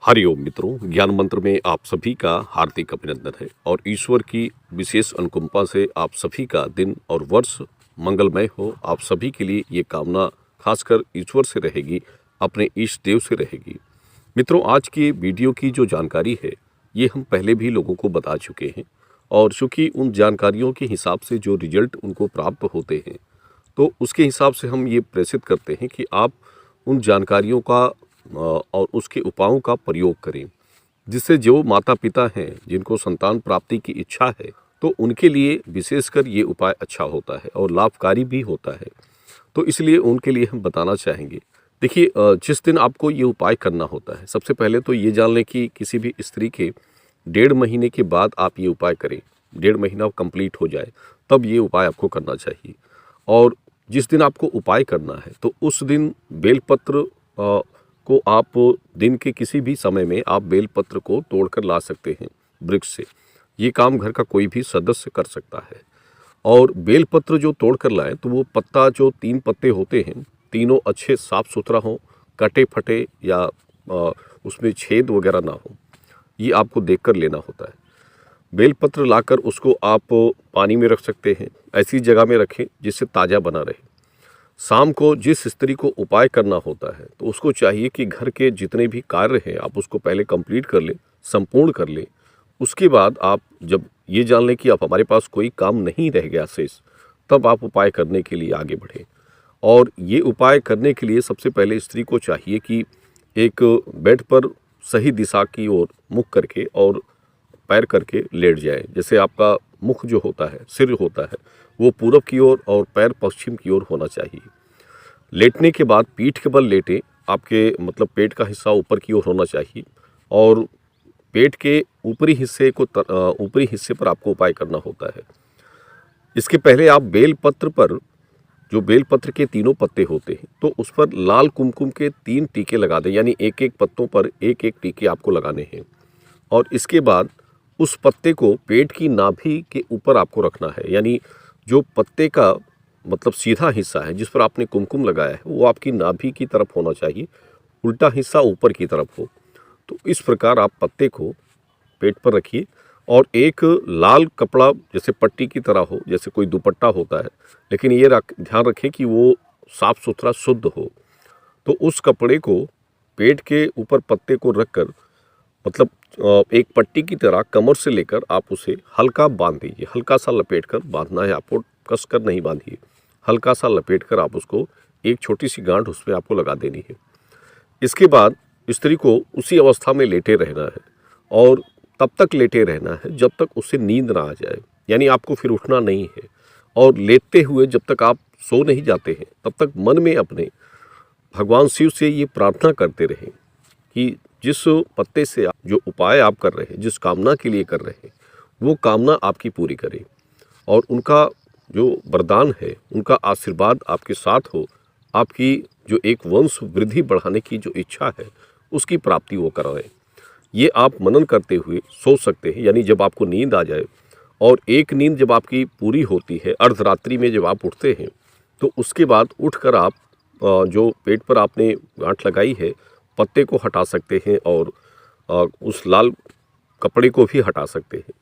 हरिओम मित्रों, ज्ञान मंत्र में आप सभी का हार्दिक अभिनंदन है और ईश्वर की विशेष अनुकंपा से आप सभी का दिन और वर्ष मंगलमय हो। आप सभी के लिए ये कामना खासकर ईश्वर से रहेगी, अपने इष्ट देव से रहेगी। मित्रों, आज की वीडियो की जो जानकारी है ये हम पहले भी लोगों को बता चुके हैं और चूँकि उन जानकारियों के हिसाब से जो रिजल्ट उनको प्राप्त होते हैं तो उसके हिसाब से हम ये प्रेषित करते हैं कि आप उन जानकारियों का और उसके उपायों का प्रयोग करें, जिससे जो माता पिता हैं जिनको संतान प्राप्ति की इच्छा है तो उनके लिए विशेषकर ये उपाय अच्छा होता है और लाभकारी भी होता है। तो इसलिए उनके लिए हम बताना चाहेंगे। देखिए, जिस दिन आपको ये उपाय करना होता है, सबसे पहले तो ये जान लें कि किसी भी स्त्री के 1.5 महीने के बाद आप ये उपाय करें। 1.5 महीना कंप्लीट हो जाए तब ये उपाय आपको करना चाहिए। और जिस दिन आपको उपाय करना है तो उस दिन बेलपत्र को आप दिन के किसी भी समय में आप बेलपत्र को तोड़कर ला सकते हैं वृक्ष से। ये काम घर का कोई भी सदस्य कर सकता है। और बेलपत्र जो तोड़ कर लाएं तो वो पत्ता, जो 3 पत्ते होते हैं, तीनों अच्छे साफ सुथरा हों, कटे फटे या उसमें छेद वगैरह ना हो, ये आपको देखकर लेना होता है। बेलपत्र लाकर उसको आप पानी में रख सकते हैं, ऐसी जगह में रखें जिससे ताज़ा बना रहे। शाम को जिस स्त्री को उपाय करना होता है तो उसको चाहिए कि घर के जितने भी कार्य हैं आप उसको पहले कंप्लीट कर लें, संपूर्ण कर लें। उसके बाद आप जब ये जान लें कि आप हमारे पास कोई काम नहीं रह गया शेष, तब आप उपाय करने के लिए आगे बढ़ें। और ये उपाय करने के लिए सबसे पहले स्त्री को चाहिए कि एक बेड पर सही दिशा की ओर मुख करके और पैर करके लेट जाए। जैसे आपका मुख जो होता है, सिर होता है, वो पूरब की ओर और पैर पश्चिम की ओर होना चाहिए। लेटने के बाद पीठ के बल लेटें, आपके मतलब पेट का हिस्सा ऊपर की ओर होना चाहिए और पेट के ऊपरी हिस्से पर आपको उपाय करना होता है। इसके पहले आप बेलपत्र पर, जो बेलपत्र के तीनों पत्ते होते हैं, तो उस पर लाल कुमकुम के 3 टीके लगा दें, यानी एक एक पत्तों पर एक एक टीके आपको लगाने हैं। और इसके बाद उस पत्ते को पेट की नाभि के ऊपर आपको रखना है, यानी जो पत्ते का मतलब सीधा हिस्सा है जिस पर आपने कुमकुम लगाया है वो आपकी नाभि की तरफ होना चाहिए, उल्टा हिस्सा ऊपर की तरफ हो। तो इस प्रकार आप पत्ते को पेट पर रखिए और एक लाल कपड़ा जैसे पट्टी की तरह हो, जैसे कोई दुपट्टा होता है, लेकिन ये ध्यान रखें कि वो साफ सुथरा शुद्ध हो। तो उस कपड़े को पेट के ऊपर पत्ते को रखकर मतलब एक पट्टी की तरह कमर से लेकर आप उसे हल्का बांध दीजिए। हल्का सा लपेट कर बांधना है आपको, कसकर नहीं बांधिए। हल्का सा लपेट कर आप उसको एक छोटी सी गांठ उसमें आपको लगा देनी है। इसके बाद स्त्री को उसी अवस्था में लेटे रहना है और तब तक लेटे रहना है जब तक उससे नींद ना आ जाए, यानी आपको फिर उठना नहीं है। और लेटते हुए जब तक आप सो नहीं जाते हैं तब तक मन में अपने भगवान शिव से ये प्रार्थना करते रहें कि जिस पत्ते से जो उपाय आप कर रहे हैं, जिस कामना के लिए कर रहे हैं, वो कामना आपकी पूरी करें और उनका जो वरदान है, उनका आशीर्वाद आपके साथ हो। आपकी जो एक वंश वृद्धि बढ़ाने की जो इच्छा है उसकी प्राप्ति वो कराएं। ये आप मनन करते हुए सोच सकते हैं, यानी जब आपको नींद आ जाए और एक नींद जब आपकी पूरी होती है, अर्धरात्रि में जब आप उठते हैं, तो उसके बाद उठकर आप जो पेट पर आपने गांठ लगाई है पत्ते को हटा सकते हैं और उस लाल कपड़े को भी हटा सकते हैं।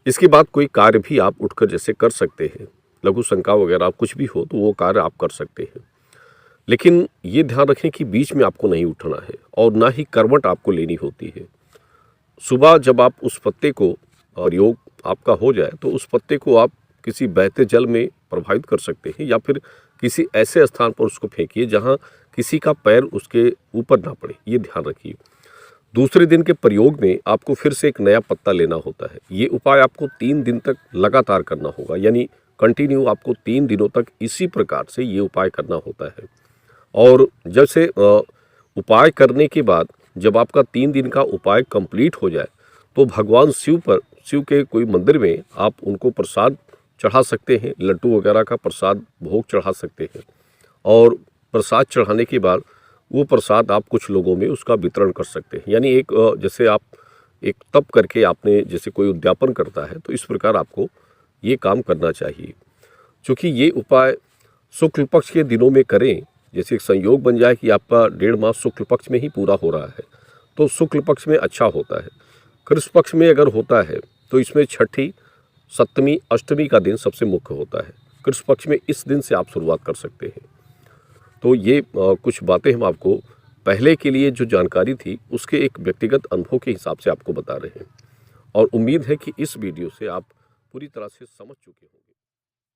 इसके बाद कोई कार्य भी आप उठकर जैसे कर सकते हैं, लघु शंका वगैरह कुछ भी हो तो वो कार्य आप कर सकते हैं। लेकिन ये ध्यान रखें कि बीच में आपको नहीं उठना है और ना ही करवट आपको लेनी होती है। सुबह जब आप उस पत्ते को प्रयोग आपका हो जाए तो उस पत्ते को आप किसी बहते जल में प्रवाहित कर सकते हैं या फिर किसी ऐसे स्थान पर उसको फेंकिए जहाँ किसी का पैर उसके ऊपर ना पड़े, ये ध्यान रखिए। दूसरे दिन के प्रयोग में आपको फिर से एक नया पत्ता लेना होता है। ये उपाय आपको 3 दिन तक लगातार करना होगा, यानी कंटिन्यू आपको 3 दिनों तक इसी प्रकार से ये उपाय करना होता है। और जैसे उपाय करने के बाद जब आपका 3 दिन का उपाय कंप्लीट हो जाए तो भगवान शिव के कोई मंदिर में आप उनको प्रसाद चढ़ा सकते हैं, लड्डू वगैरह का प्रसाद भोग चढ़ा सकते हैं। और प्रसाद चढ़ाने के बाद वो प्रसाद आप कुछ लोगों में उसका वितरण कर सकते हैं, यानी एक जैसे आप एक तप करके आपने जैसे कोई उद्यापन करता है तो इस प्रकार आपको ये काम करना चाहिए। क्योंकि ये उपाय शुक्ल पक्ष के दिनों में करें, जैसे एक संयोग बन जाए कि आपका 1.5 मास शुक्ल पक्ष में ही पूरा हो रहा है तो शुक्ल पक्ष में अच्छा होता है। कृष्ण पक्ष में अगर होता है तो इसमें छठी, सप्तमी, अष्टमी का दिन सबसे मुख्य होता है। कृष्ण पक्ष में इस दिन से आप शुरुआत कर सकते हैं। तो ये कुछ बातें हम आपको पहले के लिए जो जानकारी थी उसके एक व्यक्तिगत अनुभव के हिसाब से आपको बता रहे हैं, और उम्मीद है कि इस वीडियो से आप पूरी तरह से समझ चुके होंगे।